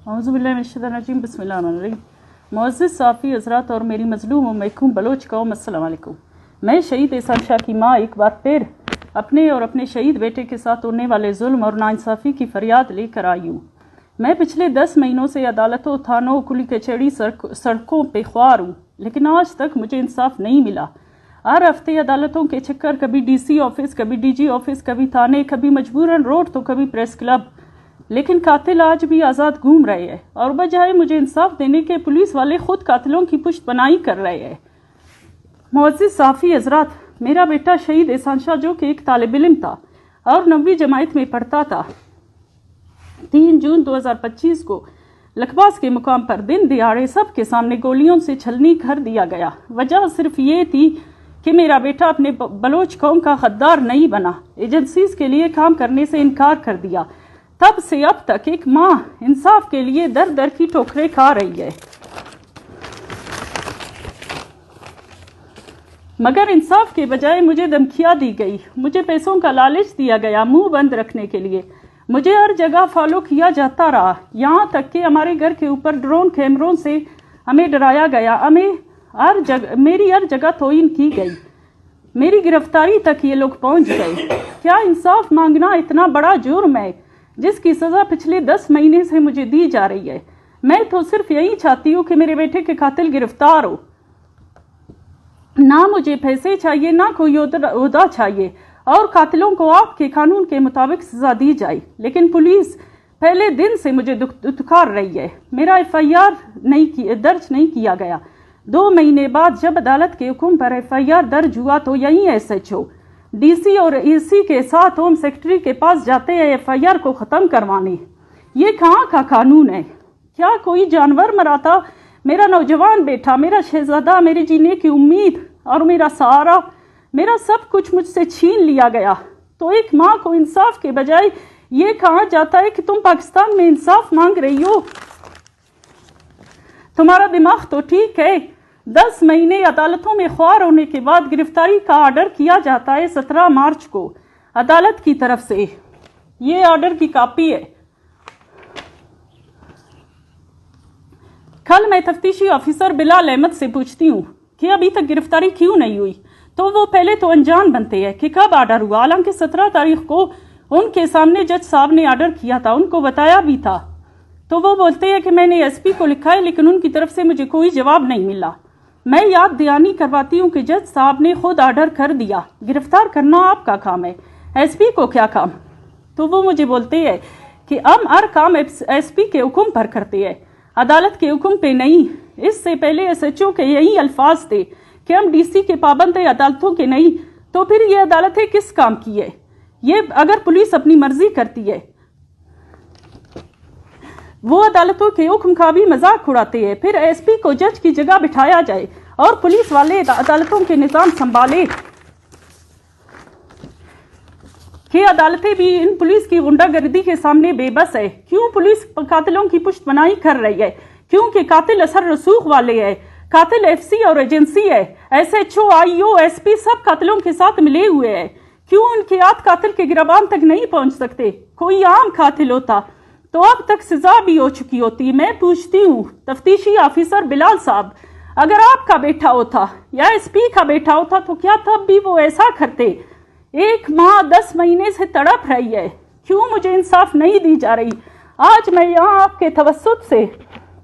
औज़ुबिल्लाहिमिनश्शैतानिर्रजीम बिस्मिल्लाहिर्रहमानिर्रहीम। मुअज़्ज़िज़ साफ़ी हज़रात और मेरी मज़लूम और महकूम बलोच कौम, अस्सलाम वालेकुम। मैं शहीद एहसान शाह की माँ एक बार फिर अपने और अपने शहीद बेटे के साथ होने वाले जुल्म और नाइंसाफ़ी की फरियाद लेकर आई हूँ। मैं पिछले 10 महीनों से अदालतों, थानों, कुली कचहरी, सड़कों पे ख्वार हूँ, लेकिन आज तक मुझे इंसाफ नहीं मिला। हर हफ्ते अदालतों के चक्कर, कभी DC ऑफिस, कभी DG ऑफिस, कभी थाने, कभी मजबूरन रोड तो कभी प्रेस क्लब, लेकिन कातिल आज भी आज़ाद घूम रहे हैं और बजाय मुझे इंसाफ देने के पुलिस वाले खुद कातिलों की पुश्तपनाही कर रहे हैं। मुअज़्ज़िज़ साफ़ी हज़रात, मेरा बेटा शहीद एहसान शाह जो कि एक तालिब इल्म था और 9वीं जमात में पढ़ता था, 3 जून 2025 को लखबास के मुकाम पर दिन दिहाड़े सबके सामने गोलियों से छलनी कर दिया गया। वजह सिर्फ ये थी कि मेरा बेटा अपने बलोच कौम का गद्दार नहीं बना, एजेंसीज के लिए काम करने से इनकार कर दिया। तब से अब तक एक माँ इंसाफ के लिए दर दर की ठोकरें खा रही है, मगर इंसाफ के बजाय मुझे धमकियां दी गई, मुझे पैसों का लालच दिया गया मुंह बंद रखने के लिए। मुझे हर जगह फॉलो किया जाता रहा, यहाँ तक कि हमारे घर के ऊपर ड्रोन कैमरों से हमें डराया गया। मेरी हर जगह तौहीन की गई, मेरी गिरफ्तारी तक ये लोग पहुंच गए। क्या इंसाफ मांगना इतना बड़ा जुर्म है जिसकी सज़ा पिछले 10 महीने से मुझे दी जा रही है? मैं तो सिर्फ यही चाहती हूँ कि मेरे बेटे के कातिल गिरफ्तार हो। ना मुझे पैसे चाहिए, ना कोई ओहदा चाहिए, और कातिलों को आपके कानून के मुताबिक सज़ा दी जाए। लेकिन पुलिस पहले दिन से मुझे दुत्कार रही है। मेरा FIR दर्ज नहीं किया गया। 2 महीने बाद जब अदालत के हुक्म पर FIR दर्ज हुआ तो यही SHO, DC और AC के साथ होम सेक्रेटरी के पास जाते हैं FIR को ख़त्म करवाने। ये कहाँ का कानून है? क्या कोई जानवर मरा था? मेरा नौजवान बेटा, मेरा शहजादा, मेरे जीने की उम्मीद और मेरा सहारा, मेरा सब कुछ मुझसे छीन लिया गया। तो एक माँ को इंसाफ के बजाय ये कहा जाता है कि तुम पाकिस्तान में इंसाफ मांग रही हो। तुम्हारा दिमाग तो ठीक है। 10 महीने अदालतों में ख्वार होने के बाद गिरफ्तारी का ऑर्डर किया जाता है 17 मार्च को अदालत की तरफ से। ये ऑर्डर की कॉपी है। कल मैं तफ्तीशी ऑफिसर बिलाल अहमद से पूछती हूँ कि अभी तक गिरफ्तारी क्यों नहीं हुई, तो वो पहले तो अनजान बनते हैं कि कब ऑर्डर हुआ। हालांकि 17 तारीख को उनके सामने जज साहब ने ऑर्डर किया था, उनको बताया भी था। तो वो बोलते हैं कि मैंने SP को लिखा है, लेकिन उनकी तरफ से मुझे कोई जवाब नहीं मिला। मैं याद दहानी करवाती हूँ कि जज साहब ने खुद ऑर्डर कर दिया, गिरफ्तार करना आपका काम है, SP को क्या काम? तो वो मुझे बोलते हैं कि हम हर काम SP के हुक्म पर करते हैं, अदालत के हुक्म पे नहीं। इससे पहले SHO के यही अल्फाज थे कि हम DC के पाबंद है, अदालतों के नहीं। तो फिर ये अदालतें किस काम की है? ये अगर पुलिस अपनी मर्जी करती है, वो अदालतों के हुक्म का भी मजाक उड़ाते हैं। फिर SP को जज की जगह बिठाया जाए और पुलिस वाले अदालतों के निजाम संभाले कि अदालतें भी इन पुलिस की गुंडागर्दी के सामने बेबस है। क्यों पुलिस कातिलों की पुश्तपनाही कर रही है? क्योंकि कातिल असर रसूख वाले है, कातिल FC और एजेंसी है। SHO, IO, SP सब कातिलों के साथ मिले हुए हैं। क्यों उनके हाथ कातिल के गिरबान तक नहीं पहुंच सकते? कोई आम कातिल होता तो अब तक सजा भी हो चुकी होती। मैं पूछती हूँ तफ्तीशी ऑफिसर बिलाल साहब, अगर आपका बेटा होता या SP का बेटा होता तो क्या तब भी वो ऐसा करते? एक माँ 10 महीने से तड़प रही है, क्यों मुझे इंसाफ नहीं दी जा रही? आज मैं यहाँ आपके तवस्सुत से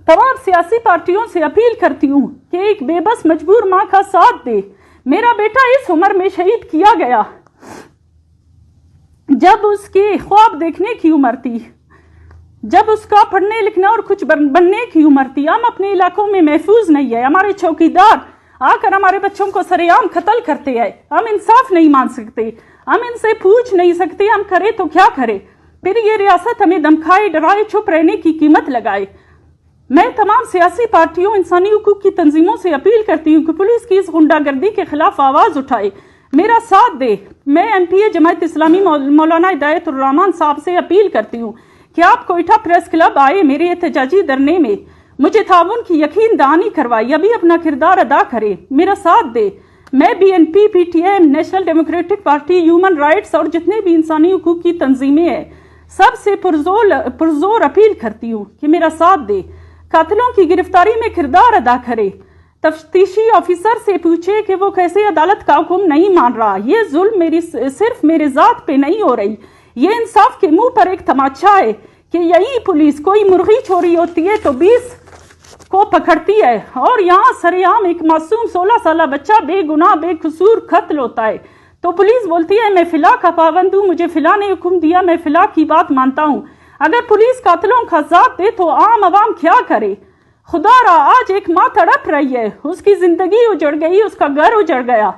तमाम सियासी पार्टियों से अपील करती हूँ कि एक बेबस मजबूर माँ का साथ दे। मेरा बेटा इस उम्र में शहीद किया गया जब उसकी ख्वाब देखने की उम्र थी, जब उसका पढ़ने लिखने और कुछ बनने की उम्र थी। हम अपने इलाकों में महफूज नहीं है, हमारे चौकीदार आकर हमारे बच्चों को सरेआम कत्ल करते हैं। हम इंसाफ नहीं मान सकते, हम इनसे पूछ नहीं सकते, हम करें तो क्या करें? फिर ये रियासत हमें धमकाए, डराए, चुप रहने की कीमत लगाए। मैं तमाम सियासी पार्टियों, इंसानी हुकूक की तंजीमों से अपील करती हूँ कि पुलिस की इस गुंडागर्दी के खिलाफ आवाज उठाए, मेरा साथ दे। मैं MPA जमात इस्लामी मौलाना हिदायतुर रहमान साहब से अपील करती हूँ कि आप कोयटा प्रेस क्लब आए, मेरे एहतजाजी धरने में मुझे ताउन की यकीन दहानी करवाई, अभी अपना किरदार अदा करे, मेरा साथ दे। मैं BNP, PTM, national democratic party, human rights और जितने भी इंसानी हुकूक की तंजीमें हैं سب سے پرزور اپیل کرتی ہوں کہ میرا ساتھ دے، قاتلوں کی گرفتاری میں کردار ادا کرے، تفتیشی آفیسر سے پوچھے کہ وہ کیسے عدالت کا حکم نہیں مان رہا۔ یہ ظلم صرف میرے ذات پہ نہیں ہو رہی، یہ انصاف کے منہ پر ایک تماچا ہے کہ یہی پولیس کوئی مرغی چوری ہوتی ہے تو 20 کو پکڑتی ہے، اور یہاں سرعام ایک معصوم 16 سالہ بچہ بے گناہ بے قصور قتل ہوتا ہے تو پولیس بولتی ہے میں فلاں کا پابند ہوں، مجھے فلاں نے حکم دیا، میں فلاں کی بات مانتا ہوں۔ اگر پولیس قاتلوں کا ساتھ دے تو عام عوام کیا کرے؟ خدا را آج ایک ماں تڑپ رہی ہے، اس کی زندگی اجڑ گئی، اس کا گھر اجڑ گیا۔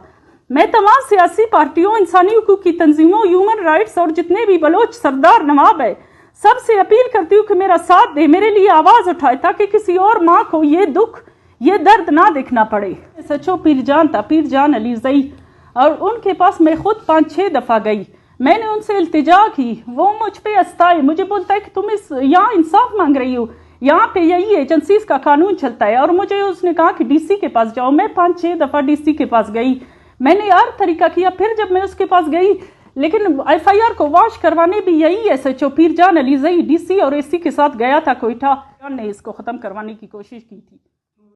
میں تمام سیاسی پارٹیوں، انسانی حقوق کی تنظیموں، ہیومن رائٹس اور جتنے بھی بلوچ سردار نواب ہے، سب سے اپیل کرتی ہوں کہ میرا ساتھ دے، میرے لیے آواز اٹھائے تاکہ کسی اور ماں کو یہ دکھ، یہ درد نہ دیکھنا پڑے۔ سچو پیر جان تھا، پیر جان علی زئی، اور ان کے پاس میں خود 5-6 دفعہ گئی۔ میں نے ان سے التجا کی، وہ مجھ پہ ہنستا ہے، مجھے بولتا ہے کہ تم یہاں انصاف مانگ رہی ہو، یہاں پہ یہی ایجنسیز کا قانون چلتا ہے، اور مجھے اس نے کہا کہ ڈی سی کے پاس جاؤ۔ میں 5-6 دفعہ ڈی سی کے پاس گئی، میں نے ہر طریقہ کیا۔ پھر جب میں اس کے پاس گئی، لیکن ایف آئی آر کو واش کروانے بھی یہی ہے سچو پیر جان علی زئی ڈی سی اور اے سی کے ساتھ گیا تھا کوئٹہ، نے اس کو ختم کروانے کی کوشش کی تھی۔